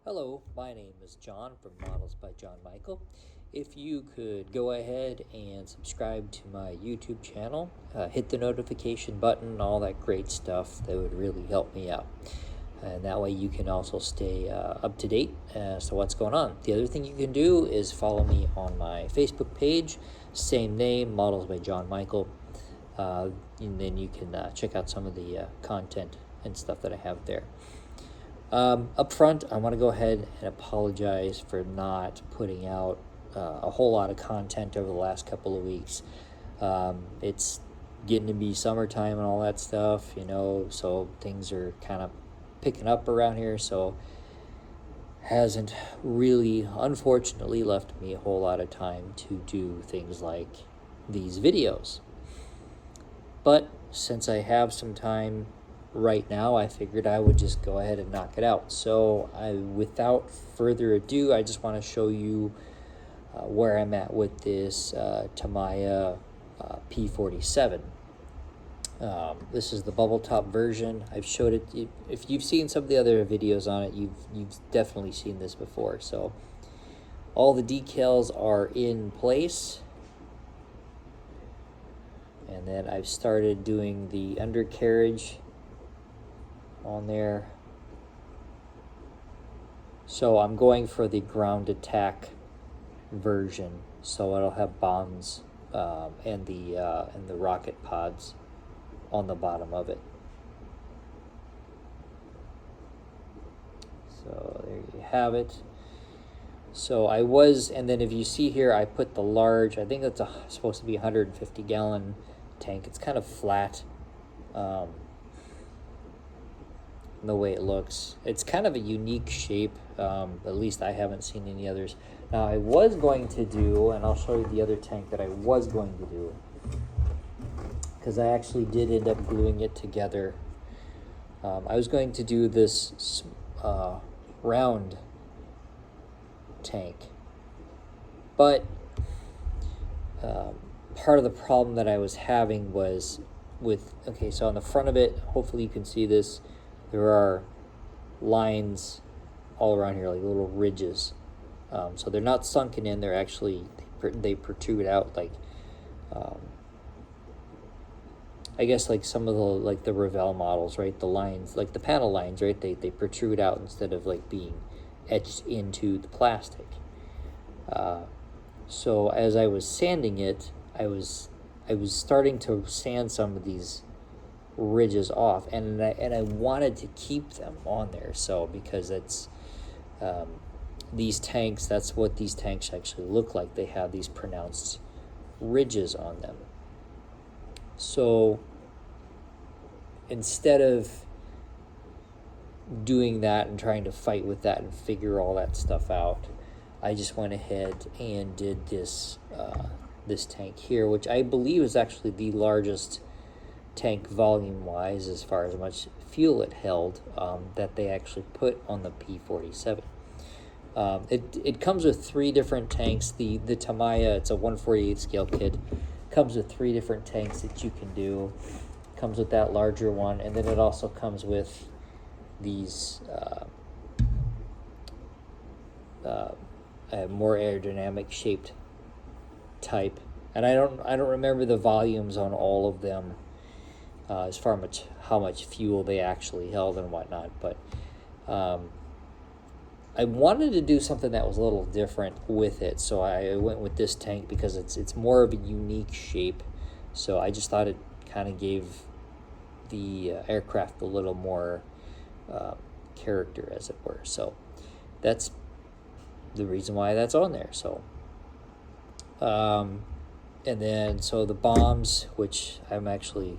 Hello, my name is John from Models by John Michael. If you could go ahead and subscribe to my YouTube channel, hit the notification button, all that great stuff, that would really help me out. And that way you can also stay up to date as to what's going on. The other thing you can do is follow me on my Facebook page, same name, Models by John Michael. And then you can check out some of the content and stuff that I have there. Up front, I want to go ahead and apologize for not putting out a whole lot of content over the last couple of weeks. It's getting to be summertime and all that stuff, so things are kind of picking up around here, so hasn't really, unfortunately, left me a whole lot of time to do things like these videos. But since I have some time right now, I figured I would just go ahead and knock it out. So without further ado, I just want to show you where I'm at with this Tamiya P-47. This is the bubble top version. I've showed it. If you've seen some of the other videos on it, you've definitely seen this before. So all the decals are in place. And then I've started doing the undercarriage on there. So I'm going for the ground attack version, so it'll have bombs and the rocket pods on the bottom of it. So there you have it. So and then if you see here, I put the large, I think that's supposed to be 150 gallon tank. It's kind of flat. The way it looks, it's kind of a unique shape. At least I haven't seen any others. Now I was going to do, and I'll show you the other tank that I was going to do, because I actually did end up gluing it together. I was going to do this round tank, but part of the problem that I was having was so on the front of it, hopefully you can see this, there are lines all around here, like little ridges. So they're not sunken in, they're actually, they protrude out like, I guess like some of the Revell models, right? The lines, like the panel lines, right? They protrude out instead of like being etched into the plastic. So as I was sanding it, I was starting to sand some of these ridges off, and I wanted to keep them on there, so because it's these tanks, that's what these tanks actually look like. They have these pronounced ridges on them. So instead of doing that and trying to fight with that and figure all that stuff out, I just went ahead and did this this tank here, which I believe is actually the largest tank volume-wise as far as how much fuel it held that they actually put on the P-47. It comes with 3 different tanks. The Tamiya, it's a 1/48 scale kit, comes with 3 different tanks that you can do. Comes with that larger one, and then it also comes with these more aerodynamic shaped type, and I don't remember the volumes on all of them as far as how much fuel they actually held and whatnot, but I wanted to do something that was a little different with it, so I went with this tank because it's more of a unique shape. So I just thought it kind of gave the aircraft a little more character, as it were. So that's the reason why that's on there. So and then so the bombs, which I'm actually,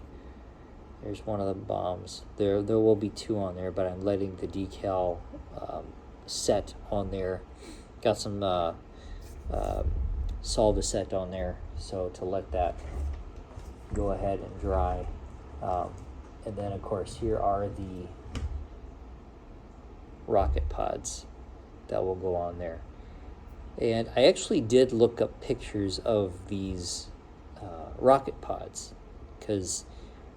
there's one of the bombs there will be 2 on there, but I'm letting the decal set on there. Got some Solvaset on there, so to let that go ahead and dry. And then of course here are the rocket pods that will go on there. And I actually did look up pictures of these rocket pods, because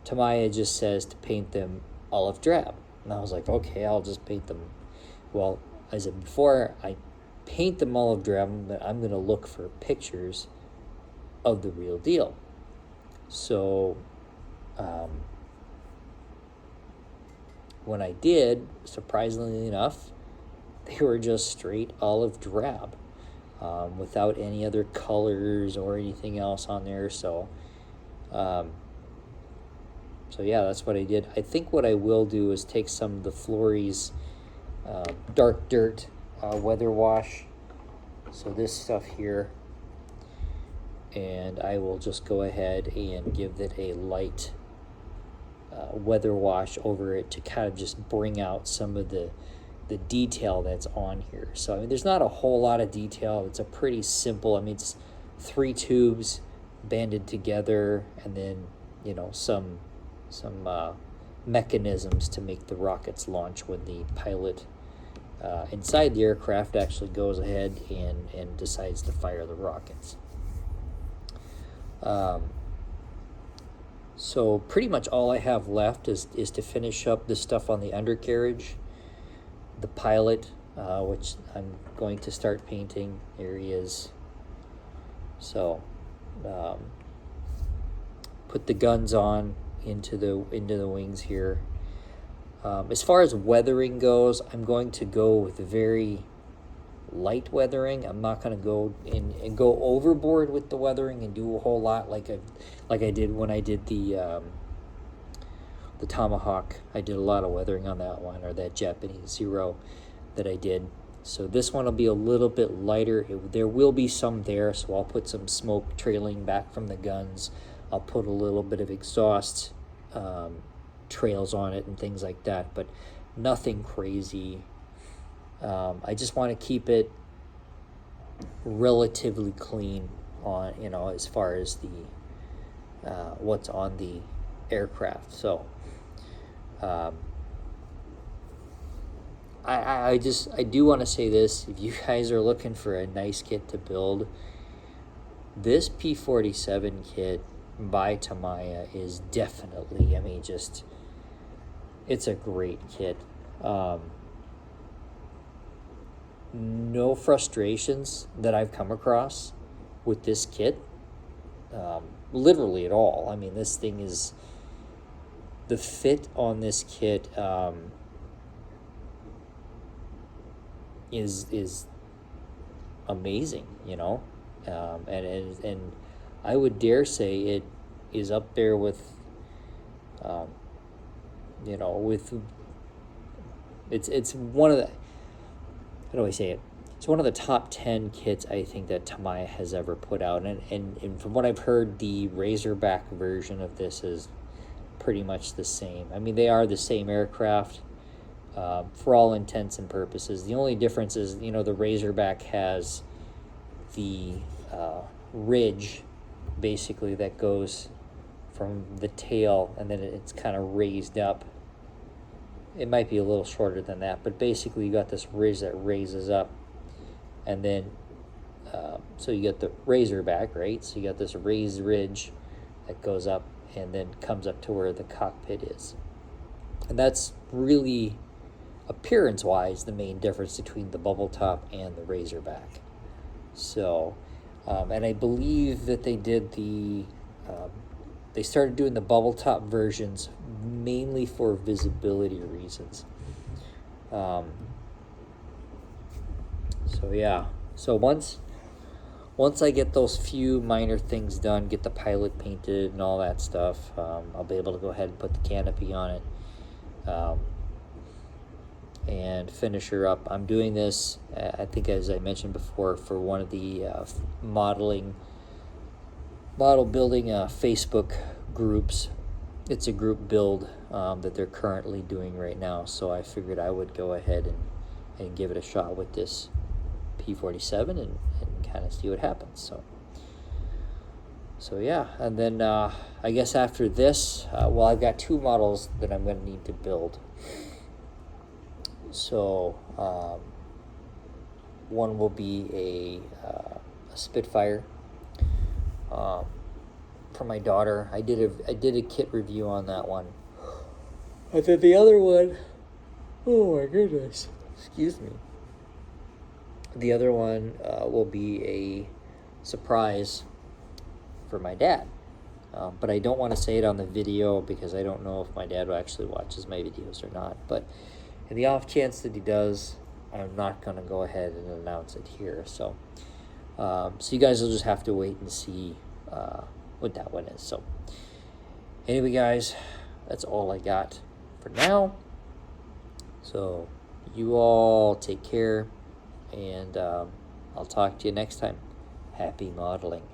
Tamiya just says to paint them olive drab. And I was like, okay, I'll just paint them. Well, I said, before I paint them olive drab, I'm going to look for pictures of the real deal. So when I did, surprisingly enough, they were just straight olive drab, without any other colors or anything else on there. So yeah, that's what I did. I think what I will do is take some of the Flory's dark dirt weather wash, so this stuff here, and I will just go ahead and give it a light weather wash over it to kind of just bring out some of the detail that's on here. So I mean, there's not a whole lot of detail. It's a pretty simple, I mean, it's 3 tubes banded together, and then, you know, some mechanisms to make the rockets launch when the pilot inside the aircraft actually goes ahead and decides to fire the rockets. So pretty much all I have left is to finish up the stuff on the undercarriage, the pilot, which I'm going to start painting. There he is. So put the guns on into the wings here. As far as weathering goes, I'm going to go with very light weathering. I'm not going to go in and go overboard with the weathering and do a whole lot like I did when I did the Tomahawk. I did a lot of weathering on that one, or that Japanese Zero that I did. So this one will be a little bit lighter. There will be some there, so I'll put some smoke trailing back from the guns. I'll put a little bit of exhaust trails on it and things like that, but nothing crazy. I just want to keep it relatively clean on, you know, as far as the what's on the aircraft. So I do want to say this: if you guys are looking for a nice kit to build, this P-47 kit by Tamiya is definitely, I mean, just, it's a great kit. No frustrations that I've come across with this kit, literally at all. I mean, this thing is, the fit on this kit is amazing, you know, and I would dare say it is up there with, you know, with, it's one of the, how do I say it? It's one of the top 10 kits I think that Tamiya has ever put out, and from what I've heard, the Razorback version of this is pretty much the same. I mean, they are the same aircraft for all intents and purposes. The only difference is, you know, the Razorback has the ridge, basically, that goes from the tail, and then it's kind of raised up. It might be a little shorter than that, but basically you got this ridge that raises up, and then so you get the Razorback, right? So you got this raised ridge that goes up and then comes up to where the cockpit is, and that's really, appearance-wise, the main difference between the bubble top and the Razorback. So, and I believe that they did they started doing the bubble top versions mainly for visibility reasons. So yeah, so once I get those few minor things done, get the pilot painted and all that stuff, I'll be able to go ahead and put the canopy on it, and finish her up. I'm doing this, I think, as I mentioned before, for one of the model building Facebook groups. It's a group build that they're currently doing right now, so I figured I would go ahead and give it a shot with this P-47 and kind of see what happens. So yeah, and then I guess after this, well, I've got 2 models that I'm going to need to build. So one will be a Spitfire for my daughter. I did a kit review on that one. And then the other one, oh my goodness, excuse me. The other one will be a surprise for my dad. But I don't want to say it on the video because I don't know if my dad actually watches my videos or not. But in the off chance that he does, I'm not going to go ahead and announce it here. So you guys will just have to wait and see what that one is. So anyway, guys, that's all I got for now. So you all take care, and I'll talk to you next time. Happy modeling.